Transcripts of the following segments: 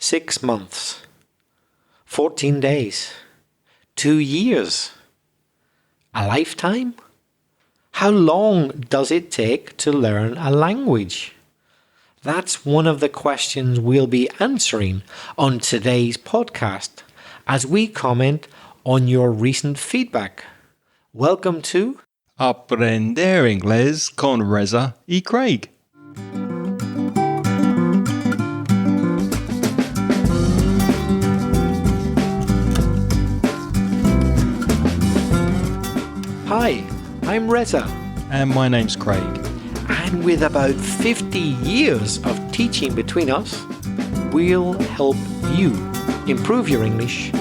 6 months, 14 days, 2 years, a lifetime? How long does it take to learn a language? That's one of the questions we'll be answering on today's podcast as we comment on your recent feedback. Welcome to Aprender Inglés con Reza y Craig. Hi, I'm Reza. And my name's Craig. And with about 50 years of teaching between us, we'll help you improve your English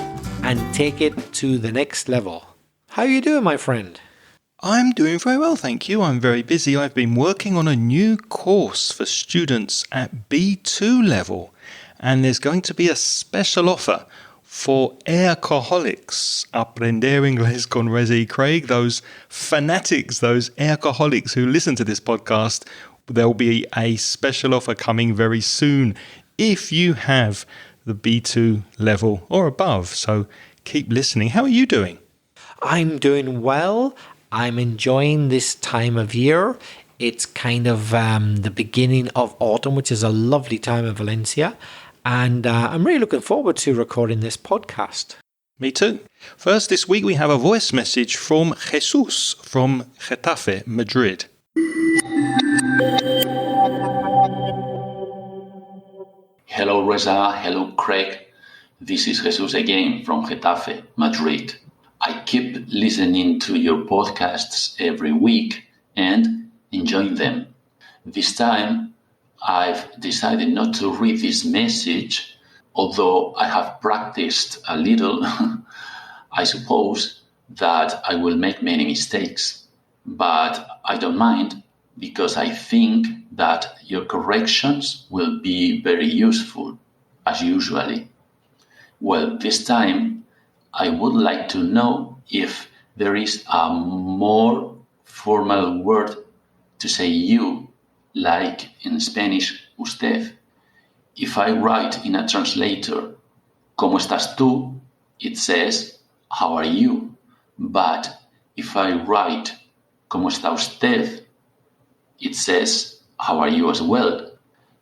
and take it to the next level. How are you doing, my friend? I'm doing very well, thank you. I'm very busy. I've been working on a new course for students at B2 level, and there's going to be a special offer for AIRCaholics, Aprender Inglés con Reza y Craig, those fanatics, those AIRCaholics who listen to this podcast. There'll be a special offer coming very soon if you have the B2 level or above. So keep listening. How are you doing? I'm doing well. I'm enjoying this time of year. It's kind of the beginning of autumn, which is a lovely time in Valencia. And I'm really looking forward to recording this podcast. Me too. First, this week we have a voice message from Jesus from Getafe, Madrid. Hello Reza, hello Craig. This is Jesus again from Getafe, Madrid. I keep listening to your podcasts every week and enjoying them. This time, I've decided not to read this message, although I have practiced a little. I suppose that I will make many mistakes, but I don't mind because I think that your corrections will be very useful, as usually. Well, this time, I would like to know if there is a more formal word to say you, like in Spanish, usted. If I write in a translator, ¿Cómo estás tú?, it says, how are you? But if I write, ¿Cómo está usted?, it says, how are you as well?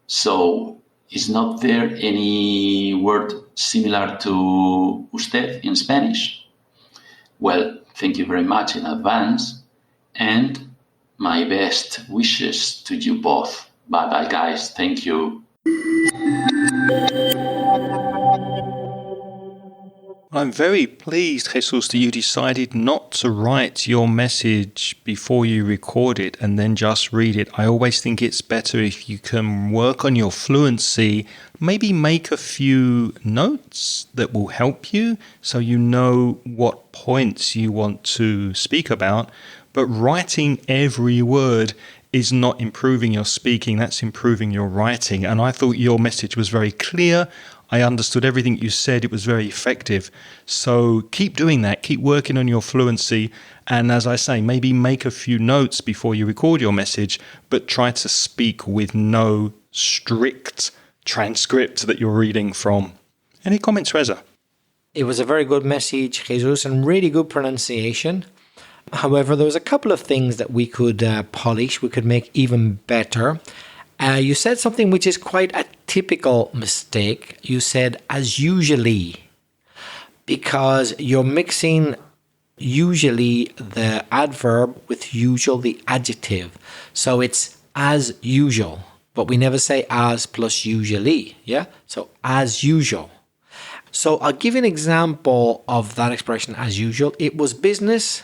So, is not there any word similar to usted in Spanish? Well, thank you very much in advance, and my best wishes to you both. Bye-bye, guys. Thank you. I'm very pleased, Jesus, that you decided not to write your message before you record it and then just read it. I always think it's better if you can work on your fluency, maybe make a few notes that will help you so you know what points you want to speak about. But writing every word is not improving your speaking, that's improving your writing. And I thought your message was very clear. I understood everything you said. It was very effective. So keep doing that. Keep working on your fluency. And as I say, maybe make a few notes before you record your message, but try to speak with no strict transcript that you're reading from. Any comments, Reza? It was a very good message, Jesus, and really good pronunciation. However, there was a couple of things that we could polish, we could make even better. You said something which is quite a typical mistake. You said as usually, because you're mixing usually the adverb with usual, the adjective. So it's as usual, but we never say as plus usually. Yeah. So as usual. So I'll give you an example of that expression as usual. It was business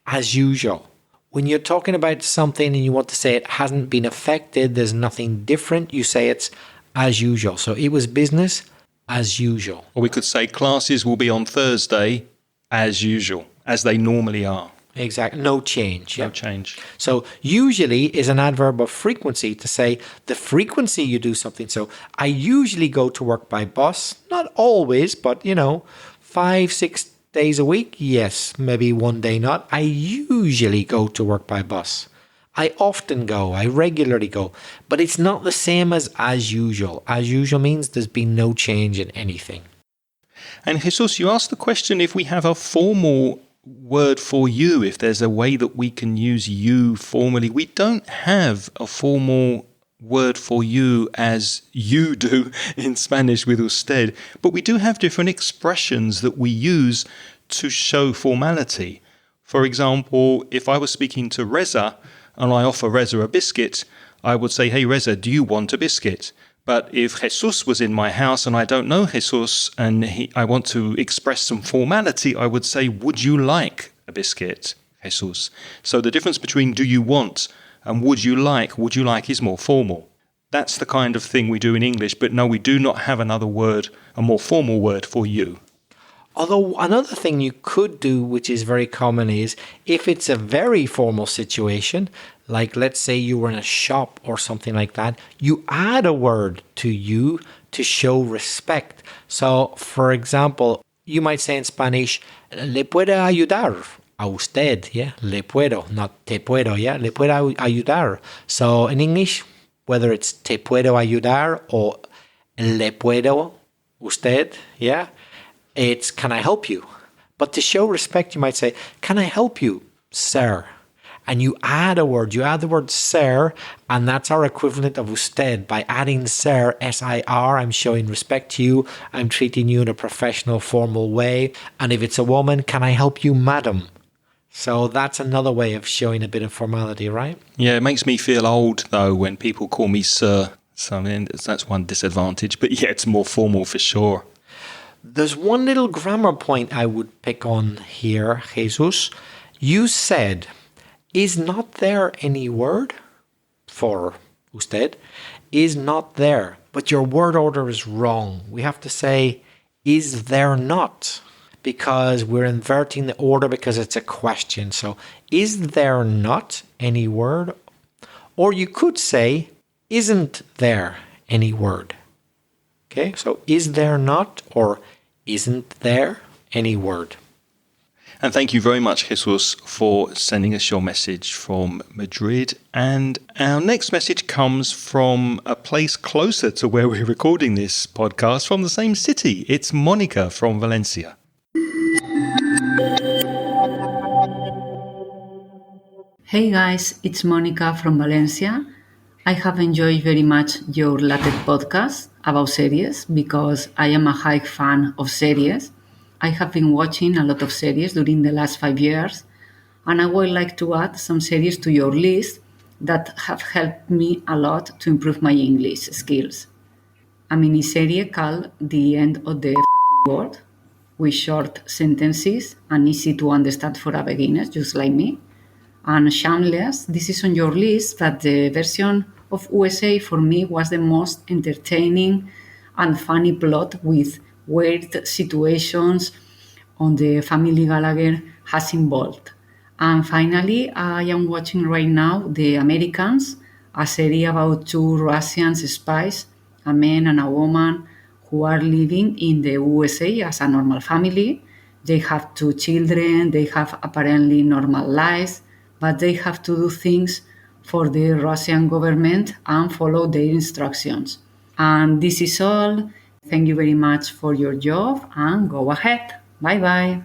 as usual. When you're talking about something and you want to say it hasn't been affected, there's nothing different, you say it's as usual. So it was business as usual. Or we could say classes will be on Thursday as usual, as they normally are. Exactly. No change. No change. So usually is an adverb of frequency to say the frequency you do something. So I usually go to work by bus. Not always, but 5-6 days a week. Yes, maybe one day not. I usually go to work by bus. I often go, I regularly go, but it's not the same as usual. As usual means there's been no change in anything. And Jesus, you asked the question if we have a formal word for you, if there's a way that we can use you formally. We don't have a formal word for you as you do in Spanish with usted, but we do have different expressions that we use to show formality. For example, if I was speaking to Reza and I offer Reza a biscuit, I would say, "Hey Reza, do you want a biscuit?" But if Jesus was in my house and I don't know Jesus and I want to express some formality, I would say, "Would you like a biscuit, Jesus?" So the difference between do you want and would you like is more formal. That's the kind of thing we do in English, but no, we do not have another word, a more formal word for you. Although another thing you could do, which is very common, is if it's a very formal situation, like let's say you were in a shop or something like that, you add a word to you to show respect. So, for example, you might say in Spanish, "Le puedo ayudar a usted," yeah? Le puedo, not te puedo, yeah? Le puedo ayudar. So in English, whether it's te puedo ayudar or le puedo usted, yeah? It's can I help you? But to show respect, you might say, "Can I help you, sir?" And you add the word sir, and that's our equivalent of usted. By adding sir, S-I-R, I'm showing respect to you. I'm treating you in a professional, formal way. And if it's a woman, "Can I help you, madam?" So that's another way of showing a bit of formality, right? Yeah, it makes me feel old, though, when people call me sir. So that's one disadvantage. But yeah, it's more formal for sure. There's one little grammar point I would pick on here, Jesus. You said, "Is not there any word?" For usted, is not there. But your word order is wrong. We have to say, "Is there not?" Because we're inverting the order because it's a question. So, is there not any word? Or you could say, "Isn't there any word?" Okay, so is there not or isn't there any word? And thank you very much, Jesus, for sending us your message from Madrid. And our next message comes from a place closer to where we're recording this podcast, from the same city. It's Monica from Valencia. Hey guys, it's Monica from Valencia. I have enjoyed very much your latest podcast about series because I am a high fan of series. I have been watching a lot of series during the last 5 years, and I would like to add some series to your list that have helped me a lot to improve my English skills. A miniserie called The End of the World, with short sentences and easy to understand for a beginner just like me. And Shameless, this is on your list, but the version of USA for me was the most entertaining and funny plot with weird situations on the family Gallagher has involved. And finally, I am watching right now The Americans, a series about two Russian spies, a man and a woman, who are living in the USA as a normal family. They have 2 children, they have apparently normal lives, but they have to do things for the Russian government and follow their instructions. And this is all. Thank you very much for your job and go ahead. Bye bye.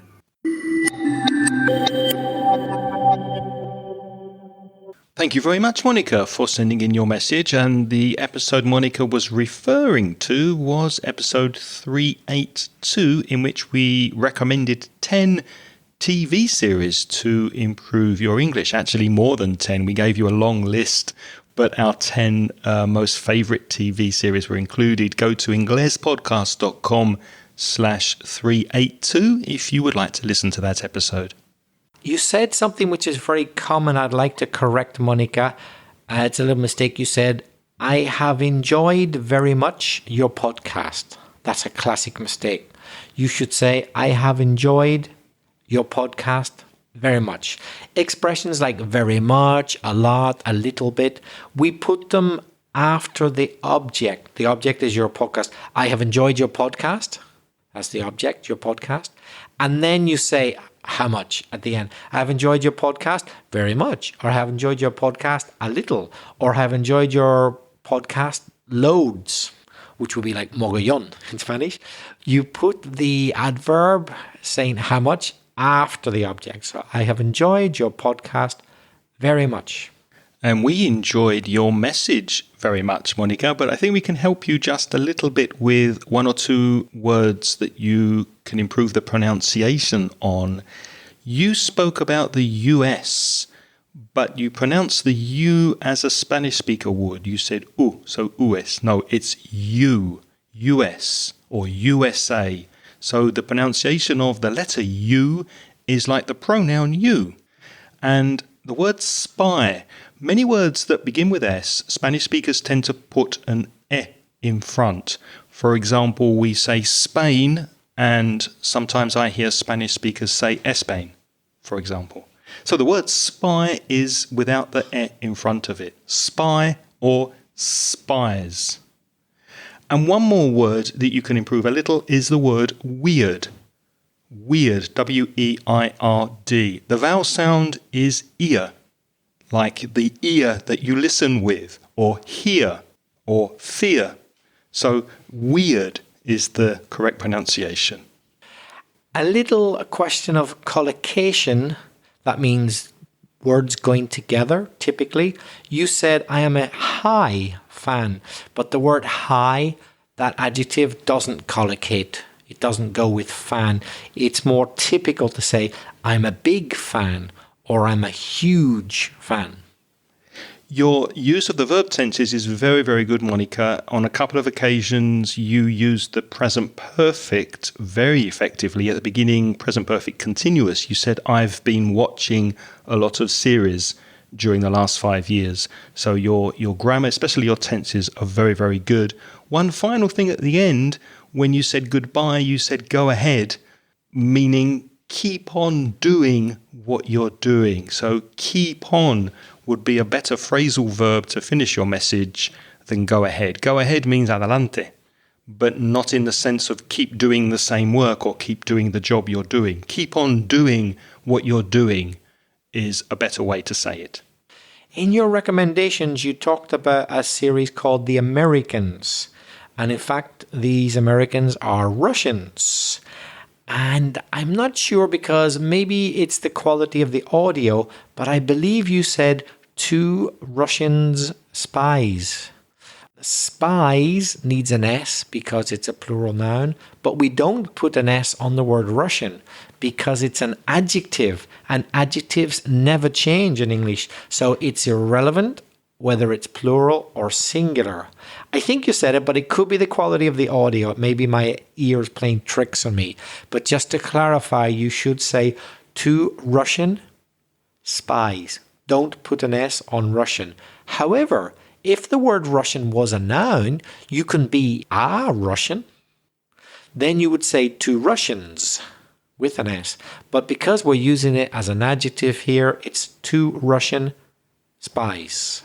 Thank you very much, Monica, for sending in your message. And the episode Monica was referring to was episode 382, in which we recommended 10 TV series to improve your English. Actually, more than 10. We gave you a long list, but our 10 most favorite TV series were included. Go to inglespodcast.com/382 if you would like to listen to that episode. You said something which is very common. I'd like to correct Monica. It's a little mistake. You said, "I have enjoyed very much your podcast." That's a classic mistake. You should say, "I have enjoyed your podcast very much." Expressions like very much, a lot, a little bit, we put them after the object. The object is your podcast. "I have enjoyed your podcast." That's the object, your podcast. And then you say, how much at the end. I've enjoyed your podcast very much, or I have enjoyed your podcast a little, or have enjoyed your podcast loads, which would be like mogollón in Spanish. You put the adverb saying how much after the object. So I have enjoyed your podcast very much. And we enjoyed your message very much, Monica, but I think we can help you just a little bit with one or two words that you can improve the pronunciation on. You spoke about the US, but you pronounced the U as a Spanish speaker would. You said U, so US. No, it's U, US, or USA. So the pronunciation of the letter U is like the pronoun you. And the word spy, many words that begin with S, Spanish speakers tend to put an E in front. For example, we say Spain, and sometimes I hear Spanish speakers say España, for example. So the word spy is without the E in front of it. Spy or spies. And one more word that you can improve a little is the word weird. Weird, W-E-I-R-D. The vowel sound is ear, like the ear that you listen with, or hear, or fear. So weird is the correct pronunciation. A little question of collocation, that means words going together, typically. You said, I am a high fan, but the word high, that adjective doesn't collocate. It doesn't go with fan. It's more typical to say, I'm a big fan, or I'm a huge fan. Your use of the verb tenses is very, very good, Monica. On a couple of occasions, you used the present perfect very effectively. At the beginning, present perfect continuous. You said, I've been watching a lot of series during the last 5 years. So your grammar, especially your tenses, are very, very good. One final thing at the end, when you said goodbye, you said go ahead, meaning keep on doing what you're doing. So keep on would be a better phrasal verb to finish your message than go ahead. Go ahead means adelante, but not in the sense of keep doing the same work or keep doing the job you're doing. Keep on doing what you're doing is a better way to say it. In your recommendations, you talked about a series called The Americans. And in fact, these Americans are Russians. And I'm not sure because maybe it's the quality of the audio, but I believe you said 2 Russians spies. Spies needs an S because it's a plural noun, but we don't put an S on the word Russian because it's an adjective, and adjectives never change in English. So it's irrelevant whether it's plural or singular. I think you said it, but it could be the quality of the audio. It may be my ears playing tricks on me. But just to clarify, you should say 2 Russian spies. Don't put an S on Russian. However, if the word Russian was a noun, you can be a Russian. Then you would say 2 Russians with an S. But because we're using it as an adjective here, it's 2 Russian spies.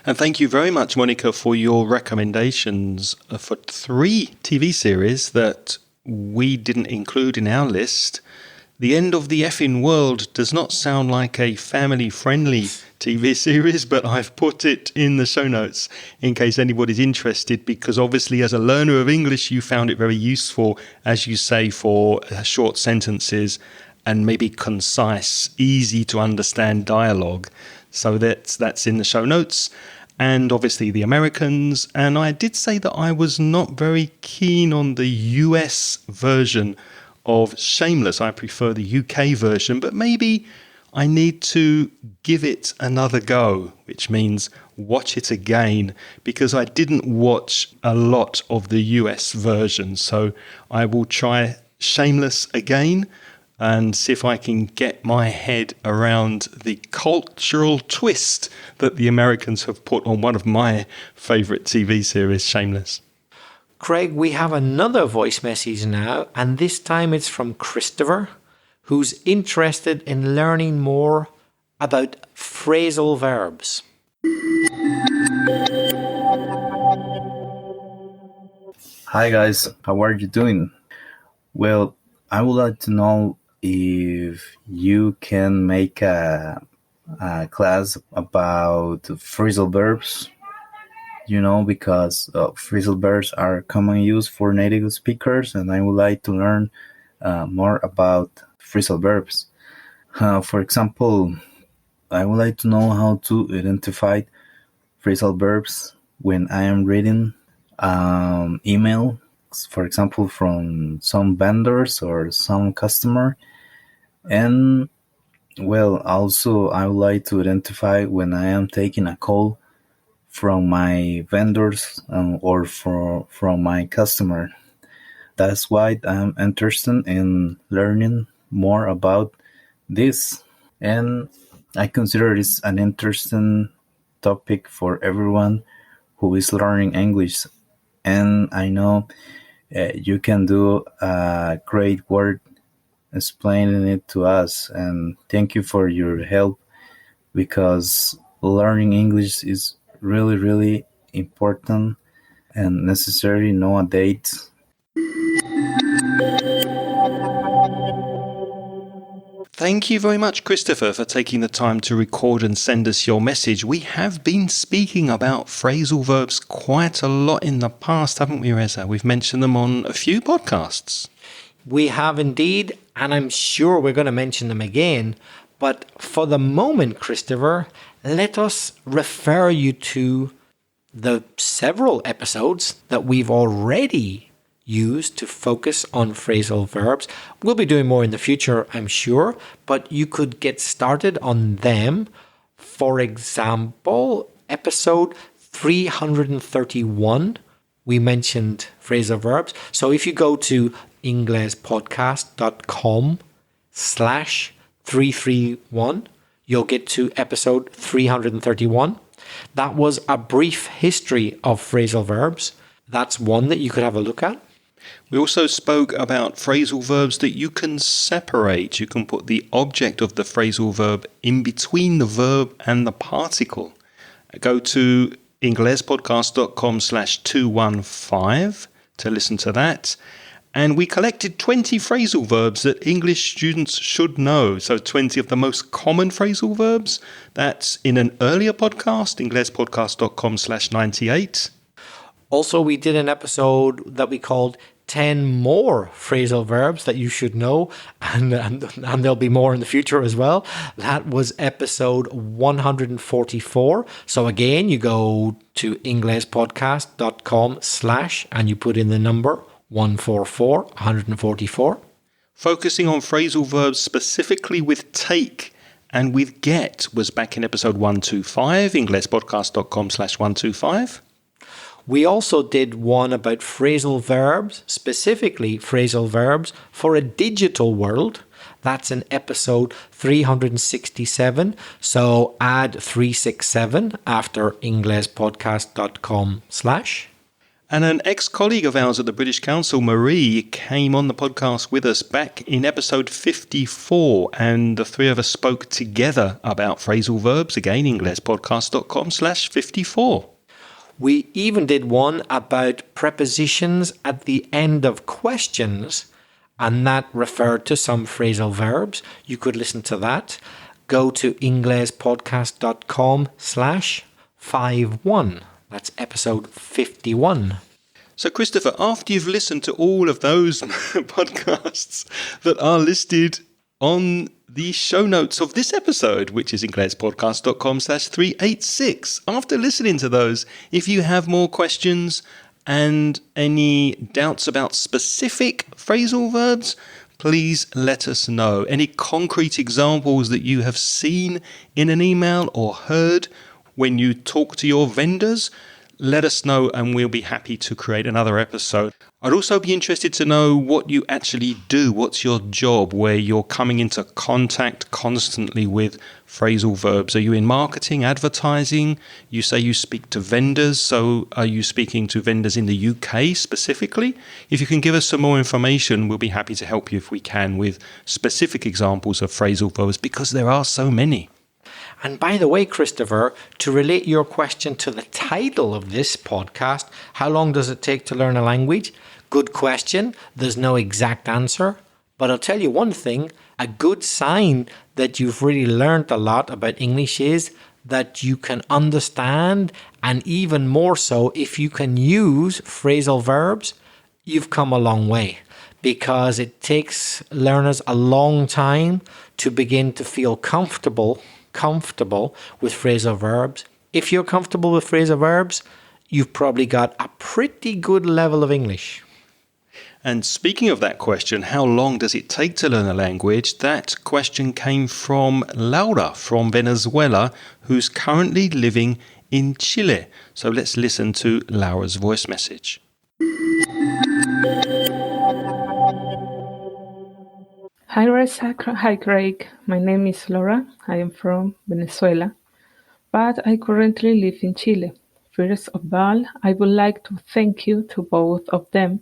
And thank you very much, Monica, for your recommendations for 3 TV series that we didn't include in our list. The End of the Effing World does not sound like a family-friendly TV series, but I've put it in the show notes in case anybody's interested, because obviously as a learner of English, you found it very useful, as you say, for short sentences and maybe concise, easy to understand dialogue. So that's in the show notes. And obviously The Americans. And I did say that I was not very keen on the US version of Shameless. I prefer the UK version, but maybe I need to give it another go, which means watch it again, because I didn't watch a lot of the US version. So I will try Shameless again and see if I can get my head around the cultural twist that the Americans have put on one of my favourite TV series, Shameless. Craig, we have another voice message now, and this time it's from Christopher, who's interested in learning more about phrasal verbs. Hi guys, how are you doing? Well, I would like to know if you can make a class about phrasal verbs, because phrasal verbs are common use for native speakers, and I would like to learn more about phrasal verbs. For example, I would like to know how to identify phrasal verbs when I am reading email, for example, from some vendors or some customer. And also I would like to identify when I am taking a call from my vendors or from my customer. That's why I'm interested in learning more about this. And I consider this an interesting topic for everyone who is learning English. And I know you can do a great work explaining it to us. And thank you for your help, because learning English is really, really important and necessary nowadays. Thank you very much, Christopher, for taking the time to record and send us your message. We have been speaking about phrasal verbs quite a lot in the past, haven't we, Reza? We've mentioned them on a few podcasts. We have indeed, and I'm sure we're going to mention them again. But for the moment, Christopher, let us refer you to the several episodes that we've already used to focus on phrasal verbs. We'll be doing more in the future, I'm sure, but you could get started on them. For example, episode 331, we mentioned phrasal verbs. So if you go to inglespodcast.com/331, you'll get to episode 331. That was a brief history of phrasal verbs. That's one that you could have a look at. We also spoke about phrasal verbs that you can separate. You can put the object of the phrasal verb in between the verb and the particle. Go to inglespodcast.com/215 to listen to that. And we collected 20 phrasal verbs that English students should know. So 20 of the most common phrasal verbs. That's in an earlier podcast, inglespodcast.com/98. Also, we did an episode that we called 10 more phrasal verbs that you should know, and there'll be more in the future as well. That was episode 144. So again, you go to inglespodcast.com/ and you put in the number 144. Focusing on phrasal verbs specifically with take and with get was back in episode 125, inglespodcast.com/125. We also did one about phrasal verbs, specifically phrasal verbs for a digital world. That's in episode 367. So add 367 after inglespodcast.com/. And an ex-colleague of ours at the British Council, Marie, came on the podcast with us back in episode 54, and the three of us spoke together about phrasal verbs, again, inglespodcast.com/54. We even did one about prepositions at the end of questions, and that referred to some phrasal verbs. You could listen to that. Go to inglespodcast.com/51. That's episode 51. So, Christopher, after you've listened to all of those podcasts that are listed on the show notes of this episode, which is inglespodcast.com/386, after listening to those, if you have more questions and any doubts about specific phrasal verbs, please let us know. Any concrete examples that you have seen in an email or heard when you talk to your vendors, let us know and we'll be happy to create another episode. I'd also be interested to know what you actually do. What's your job where you're coming into contact constantly with phrasal verbs? Are you in marketing, advertising? You say you speak to vendors, so are you speaking to vendors in the UK specifically? If you can give us some more information, we'll be happy to help you if we can with specific examples of phrasal verbs, because there are so many. And by the way, Christopher, to relate your question to the title of this podcast, how long does it take to learn a language? Good question. There's no exact answer. But I'll tell you one thing, a good sign that you've really learned a lot about English is that you can understand, and even more so, if you can use phrasal verbs, you've come a long way. Because it takes learners a long time to begin to feel comfortable with phrasal verbs. If you're comfortable with phrasal verbs, you've probably got a pretty good level of English. And speaking of that question, how long does it take to learn a language? That question came from Laura from Venezuela, who's currently living in Chile. So let's listen to Laura's voice message. Hi Reza, hi Craig. My name is Laura. I am from Venezuela, but I currently live in Chile. First of all, I would like to thank you to both of them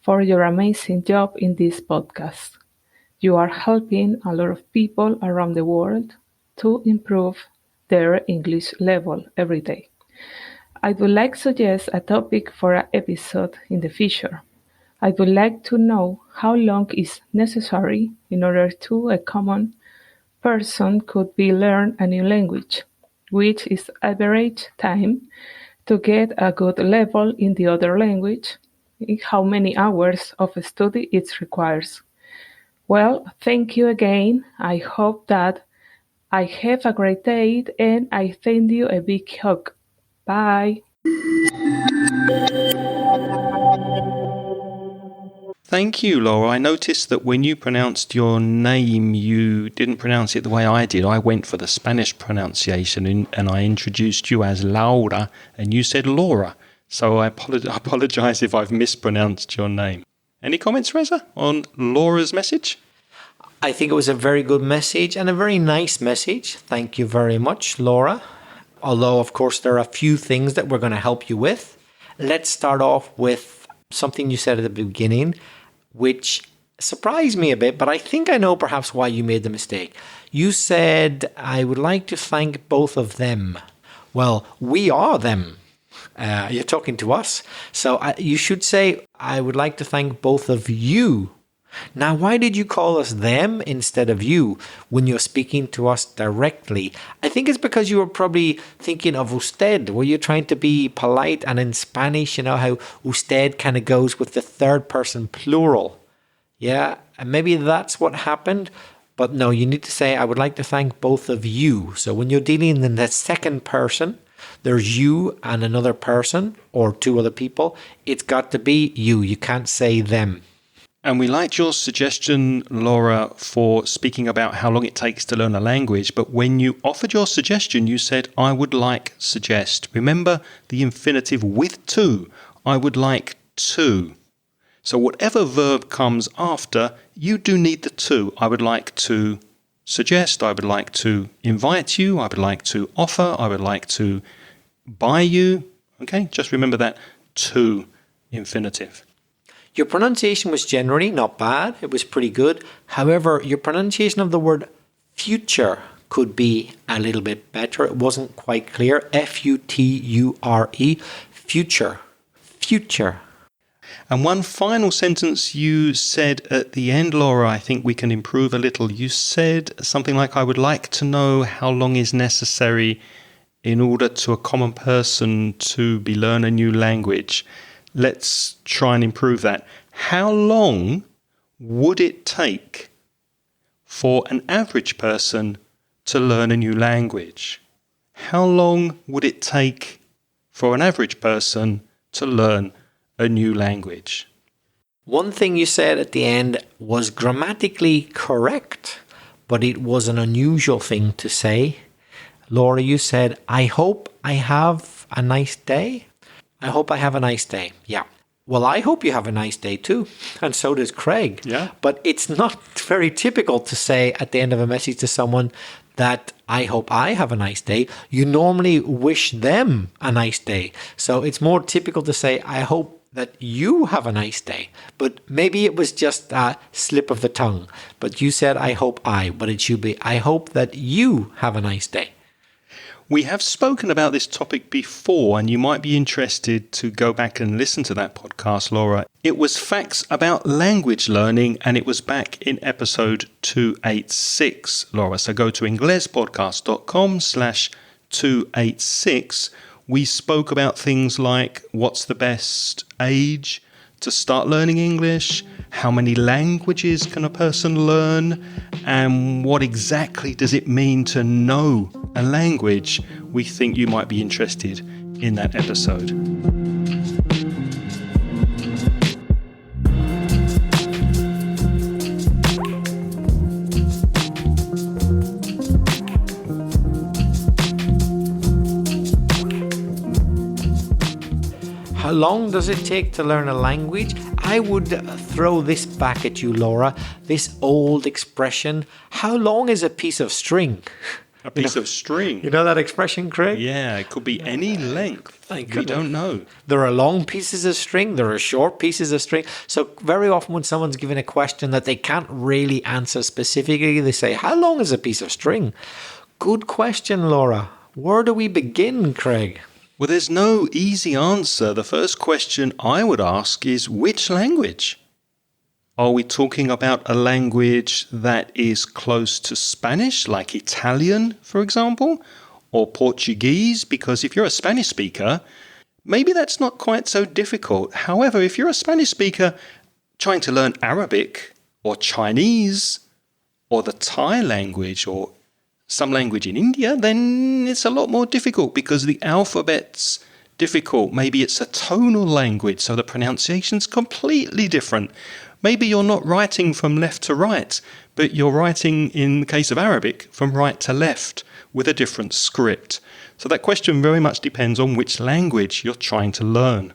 for your amazing job in this podcast. You are helping a lot of people around the world to improve their English level every day. I would like to suggest a topic for an episode in the future. I would like to know how long is necessary in order to a common person could be learn a new language, which is average time to get a good level in the other language, how many hours of study it requires. Well, thank you again. I hope that I have a great day and I send you a big hug. Bye. Thank you, Laura. I noticed that when you pronounced your name, you didn't pronounce it the way I did. I went for the Spanish pronunciation and I introduced you as Laura and you said Laura. So I apologize if I've mispronounced your name. Any comments, Reza, on Laura's message? I think it was a very good message and a very nice message. Thank you very much, Laura. Although, of course, there are a few things that we're going to help you with. Let's start off with something you said at the beginning, which surprised me a bit, but I think I know perhaps why you made the mistake. You said, I would like to thank both of them. Well, we are them. You're talking to us. So you should say, I would like to thank both of you. Now, why did you call us them instead of you when you're speaking to us directly? I think it's because you were probably thinking of usted. Were you trying to be polite? And in Spanish, you know how usted kind of goes with the third person plural. Yeah, and maybe that's what happened. But no, you need to say, I would like to thank both of you. So when you're dealing in the second person, there's you and another person or two other people. It's got to be you. You can't say them. And we liked your suggestion, Laura, for speaking about how long it takes to learn a language. But when you offered your suggestion, you said, I would like, suggest. Remember the infinitive with to. I would like to. So whatever verb comes after, you do need the to. I would like to suggest. I would like to invite you. I would like to offer. I would like to buy you. Okay, just remember that to infinitive. Your pronunciation was generally not bad. It was pretty good. However, your pronunciation of the word future could be a little bit better. It wasn't quite clear. F-U-T-U-R-E. Future. Future. And one final sentence you said at the end, Laura, I think we can improve a little. You said something like, I would like to know how long is necessary in order to a common person to be learn a new language. Let's try and improve that. How long would it take for an average person to learn a new language? How long would it take for an average person to learn a new language? One thing you said at the end was grammatically correct, but it was an unusual thing to say. Laura, you said, I hope I have a nice day. I hope I have a nice day. Yeah. Well, I hope you have a nice day too. And so does Craig. Yeah. But it's not very typical to say at the end of a message to someone that I hope I have a nice day. You normally wish them a nice day. So it's more typical to say, I hope that you have a nice day. But maybe it was just a slip of the tongue. But you said, I hope I. But it should be, I hope that you have a nice day. We have spoken about this topic before, and you might be interested to go back and listen to that podcast, Laura. It was Facts About Language Learning, and it was back in episode 286, Laura. So go to inglespodcast.com/286. We spoke about things like what's the best age to start learning English, how many languages can a person learn, and what exactly does it mean to know a language. We think you might be interested in that episode. How long does it take to learn a language? I would throw this back at you, Laura. This old expression, how long is a piece of string? A piece of string? You know that expression, Craig? Yeah, it could be any length. We don't know. There are long pieces of string, there are short pieces of string. So very often when someone's given a question that they can't really answer specifically, they say, how long is a piece of string? Good question, Laura. Where do we begin, Craig? Well, there's no easy answer. The first question I would ask is, which language? Are we talking about a language that is close to Spanish, like Italian, for example, or Portuguese? Because if you're a Spanish speaker, maybe that's not quite so difficult. However, if you're a Spanish speaker trying to learn Arabic or Chinese or the Thai language or some language in India, then it's a lot more difficult because the alphabet's difficult. Maybe it's a tonal language, so the pronunciation's completely different. Maybe you're not writing from left to right, but you're writing, in the case of Arabic, from right to left with a different script. So that question very much depends on which language you're trying to learn.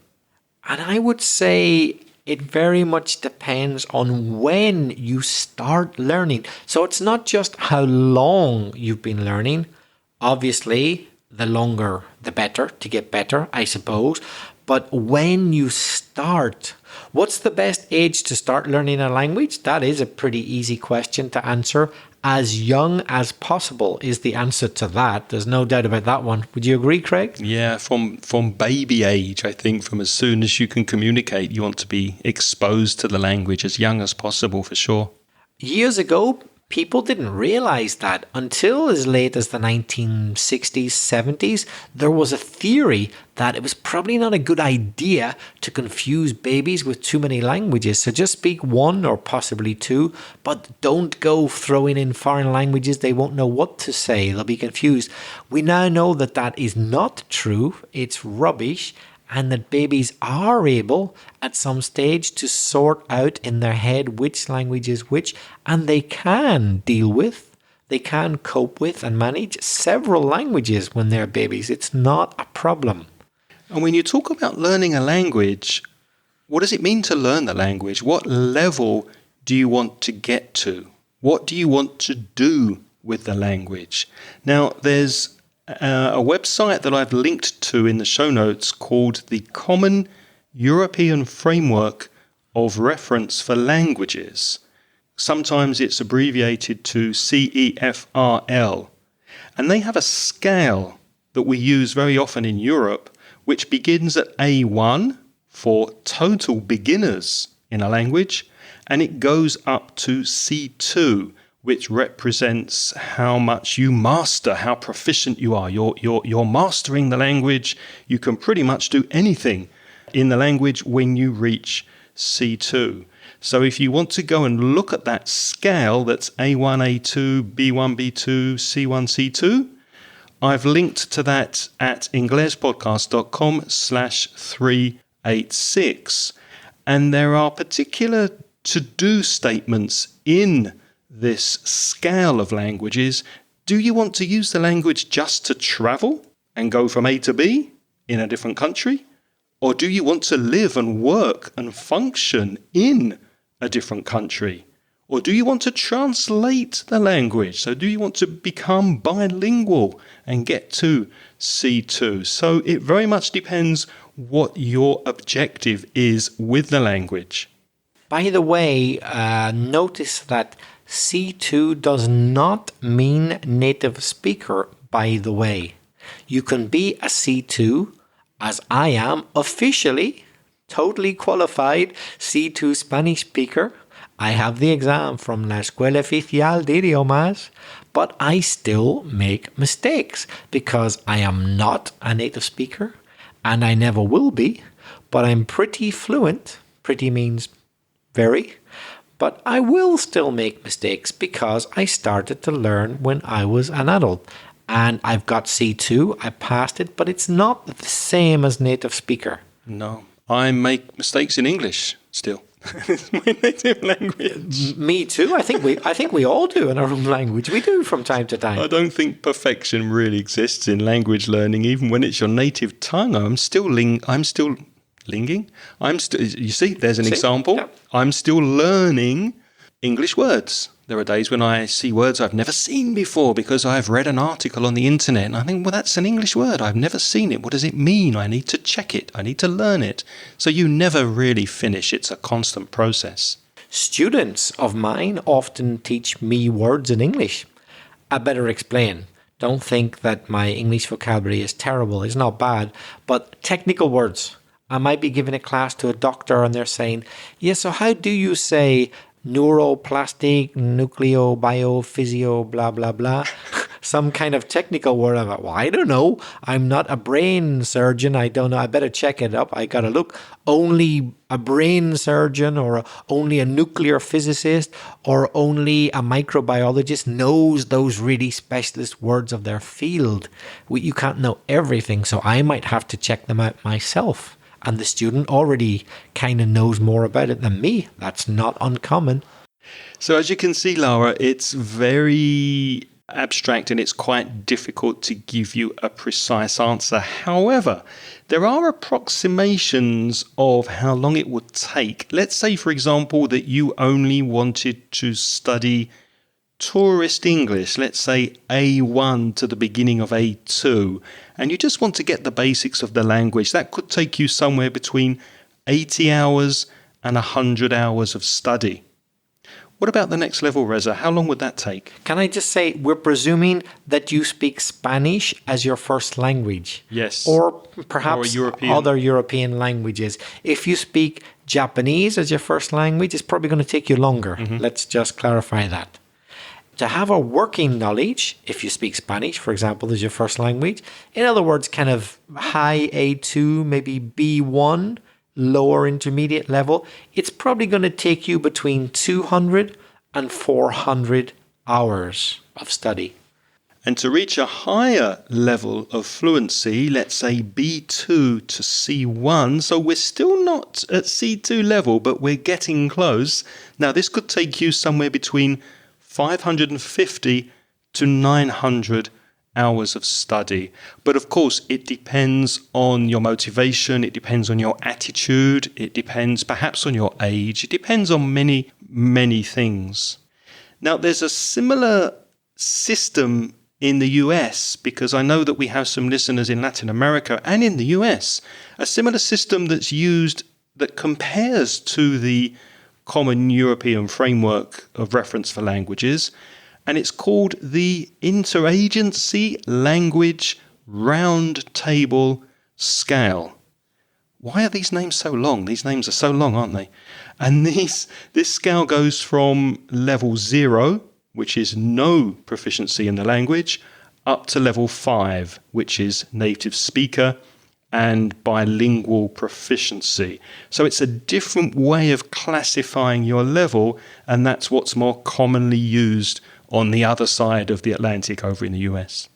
And I would say it very much depends on when you start learning. So it's not just how long you've been learning. Obviously, the longer, the better, to get better, I suppose. But when you start, what's the best age to start learning a language? That is a pretty easy question to answer. As young as possible is the answer to that. There's no doubt about that one. Would you agree, Craig? Yeah, from baby age, I think, from as soon as you can communicate, you want to be exposed to the language as young as possible, for sure. Years ago, people didn't realize that until as late as the 1960s, 70s, there was a theory that it was probably not a good idea to confuse babies with too many languages. So just speak one or possibly two, but don't go throwing in foreign languages. They won't know what to say. They'll be confused. We now know that that is not true. It's rubbish. And that babies are able at some stage to sort out in their head which language is which, and they can deal with, they can cope with and manage several languages when they're babies. It's not a problem. And when you talk about learning a language, what does it mean to learn the language? What level do you want to get to? What do you want to do with the language? Now, there's a website that I've linked to in the show notes called the Common European Framework of Reference for Languages. Sometimes it's abbreviated to CEFRL. And they have a scale that we use very often in Europe, which begins at A1 for total beginners in a language, and it goes up to C2, which represents how much you master, how proficient you are. You're mastering the language. You can pretty much do anything in the language when you reach C2. So if you want to go and look at that scale, that's A1, A2, B1, B2, C1, C2, I've linked to that at inglespodcast.com/386. And there are particular to-do statements in this scale of languages. Do you want to use the language just to travel and go from A to B in a different country? Or do you want to live and work and function in a different country? Or do you want to translate the language? So do you want to become bilingual and get to C2? So it very much depends what your objective is with the language. By the way, notice that C2 does not mean native speaker, by the way. You can be a C2, as I am officially totally qualified C2 Spanish speaker. I have the exam from La Escuela Oficial de Idiomas, but I still make mistakes because I am not a native speaker and I never will be, but I'm pretty fluent. Pretty means very. But I will still make mistakes because I started to learn when I was an adult. And I've got C2, I passed it, but it's not the same as native speaker. No, I make mistakes in English still. It's my native language. Me too. I think we all do in our own language. We do from time to time. I don't think perfection really exists in language learning, even when it's your native tongue. I'm still linging. You see, there's an example. Yeah. I'm still learning English words. There are days when I see words I've never seen before because I've read an article on the internet and I think, well, that's an English word. I've never seen it. What does it mean? I need to check it. I need to learn it. So you never really finish. It's a constant process. Students of mine often teach me words in English. I better explain. Don't think that my English vocabulary is terrible. It's not bad. But technical words. I might be giving a class to a doctor and they're saying, yeah, so how do you say neuroplastic, nucleo, bio, physio, blah, blah, blah. Some kind of technical word. I'm like, well, I don't know. I'm not a brain surgeon. I don't know. I better check it up. I got to look. Only a brain surgeon or only a nuclear physicist or only a microbiologist knows those really specialist words of their field. You can't know everything. So I might have to check them out myself. And the student already kind of knows more about it than me. That's not uncommon. So as you can see, Laura, it's very abstract and it's quite difficult to give you a precise answer. However, there are approximations of how long it would take. Let's say, for example, that you only wanted to study tourist English, let's say A1 to the beginning of A2, and you just want to get the basics of the language. That could take you somewhere between 80 hours and 100 hours of study. What about the next level, Reza? How long would that take? Can I just say, we're presuming that you speak Spanish as your first language. Yes. Or perhaps Or other European languages. If you speak Japanese as your first language, it's probably going to take you longer. Let's just clarify that. To have a working knowledge, if you speak Spanish, for example, as your first language, in other words, kind of high A2, maybe B1, lower intermediate level, it's probably going to take you between 200 and 400 hours of study. And to reach a higher level of fluency, let's say B2 to C1, so we're still not at C2 level, but we're getting close. Now, this could take you somewhere between 550 to 900 hours of study. But of course, it depends on your motivation, it depends on your attitude, it depends perhaps on your age, it depends on many, many things. Now, there's a similar system in the US, because I know that we have some listeners in Latin America and in the US, a similar system that's used that compares to the common European framework of reference for languages, and it's called the Interagency Language Round Table Scale. Why are these names so long? These names are so long, aren't they? And this scale goes from level 0, which is no proficiency in the language, up to level 5, which is native speaker and bilingual proficiency. So it's a different way of classifying your level, and that's what's more commonly used on the other side of the Atlantic over in the US.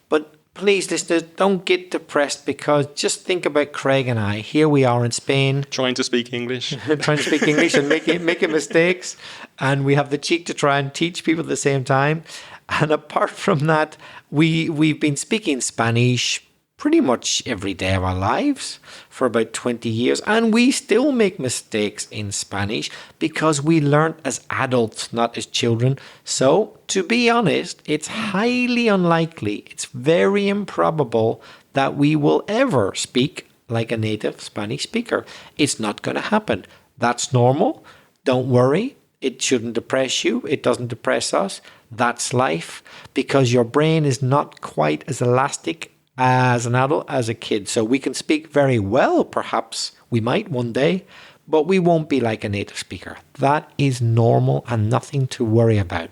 But please, listeners, don't get depressed, because just think about Craig and I. Here we are in Spain. Trying to speak English. Trying to speak English and making mistakes. And we have the cheek to try and teach people at the same time. And apart from that, we've been speaking Spanish pretty much every day of our lives for about 20 years. And we still make mistakes in Spanish because we learned as adults, not as children. So, to be honest, it's highly unlikely, it's very improbable that we will ever speak like a native Spanish speaker. It's not going to happen. That's normal. Don't worry. It shouldn't depress you. It doesn't depress us. That's life, because your brain is not quite as elastic as an adult, as a kid. So we can speak very well, perhaps we might one day, but we won't be like a native speaker. That is normal and nothing to worry about.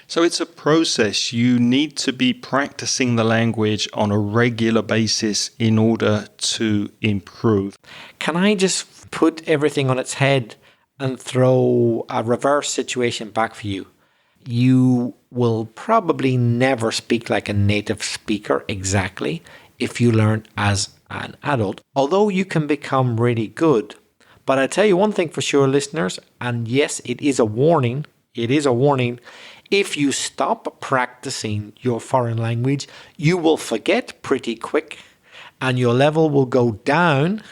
So it's a process. You need to be practicing the language on a regular basis in order to improve. Can I just put everything on its head and throw a reverse situation back for you? You will probably never speak like a native speaker exactly if you learn as an adult, although you can become really good. But I tell you one thing for sure, listeners, and yes, it is a warning. If you stop practicing your foreign language, you will forget pretty quick and your level will go down.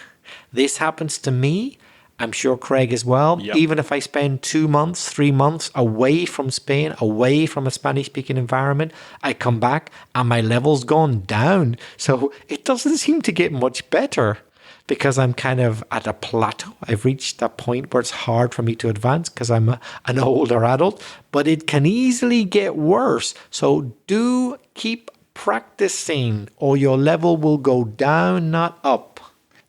This happens to me. I'm sure Craig as well. Yep. Even if I spend 2 months, 3 months away from Spain, away from a Spanish-speaking environment, I come back and my level's gone down. So it doesn't seem to get much better because I'm kind of at a plateau. I've reached that point where it's hard for me to advance because I'm an older adult, but it can easily get worse. So do keep practicing or your level will go down, not up.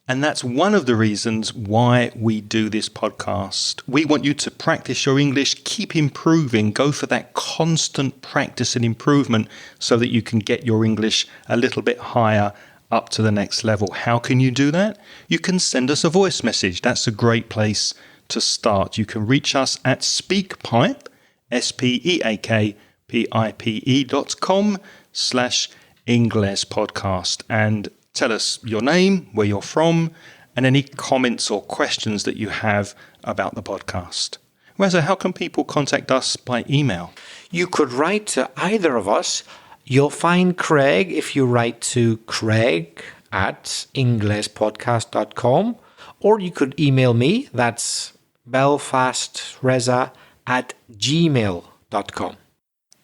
And that's one of the reasons why we do this podcast. We want you to practice your English, keep improving, go for that constant practice and improvement so that you can get your English a little bit higher up to the next level. How can you do that? You can send us a voice message. That's a great place to start. You can reach us at SpeakPipe, speakpipe.com/Ingles podcast and tell us your name, where you're from, and any comments or questions that you have about the podcast. Reza, how can people contact us by email? You could write to either of us. You'll find Craig if you write to craig@inglespodcast.com, or you could email me. That's belfastreza@gmail.com.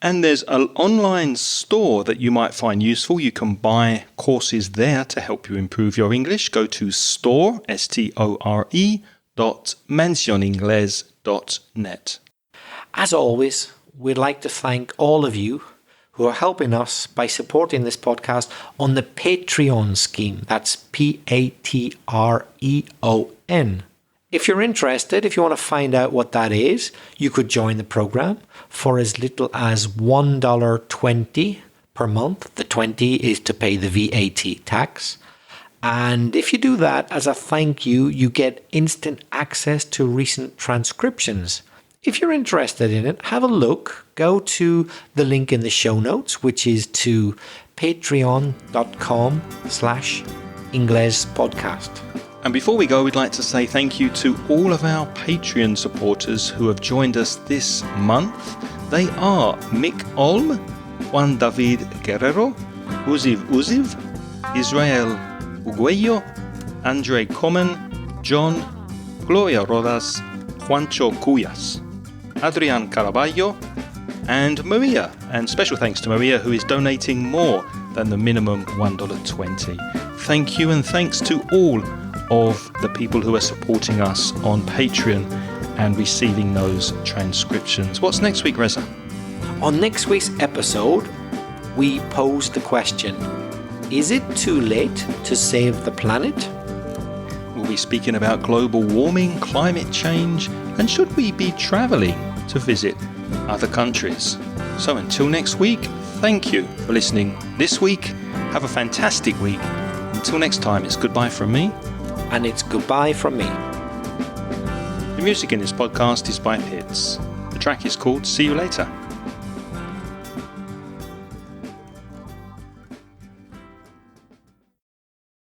And there's an online store that you might find useful. You can buy courses there to help you improve your English. Go to store.mencioningles.net. As always, we'd like to thank all of you who are helping us by supporting this podcast on the Patreon scheme. That's Patreon. If you're interested, if you want to find out what that is, you could join the program for as little as $1.20 per month. The 20 is to pay the VAT tax. And if you do that, as a thank you, you get instant access to recent transcriptions. If you're interested in it, have a look. Go to the link in the show notes, which is to patreon.com/Inglespodcast. And before we go, we'd like to say thank you to all of our Patreon supporters who have joined us this month. They are Mick Olm, Juan David Guerrero, Uziv, Israel Uguello, Andre Coman, John, Gloria Rodas, Juancho Cuyas, Adrian Caraballo, and Maria. And special thanks to Maria, who is donating more than the minimum $1.20. Thank you, and thanks to all of the people who are supporting us on Patreon and receiving those transcriptions. What's next week, Reza? On next week's episode, we pose the question, is it too late to save the planet? We'll be speaking about global warming, climate change, and should we be travelling to visit other countries? So until next week, thank you for listening this week. Have a fantastic week. Until next time, it's goodbye from me. And it's goodbye from me. The music in this podcast is by Pitts. The track is called See You Later.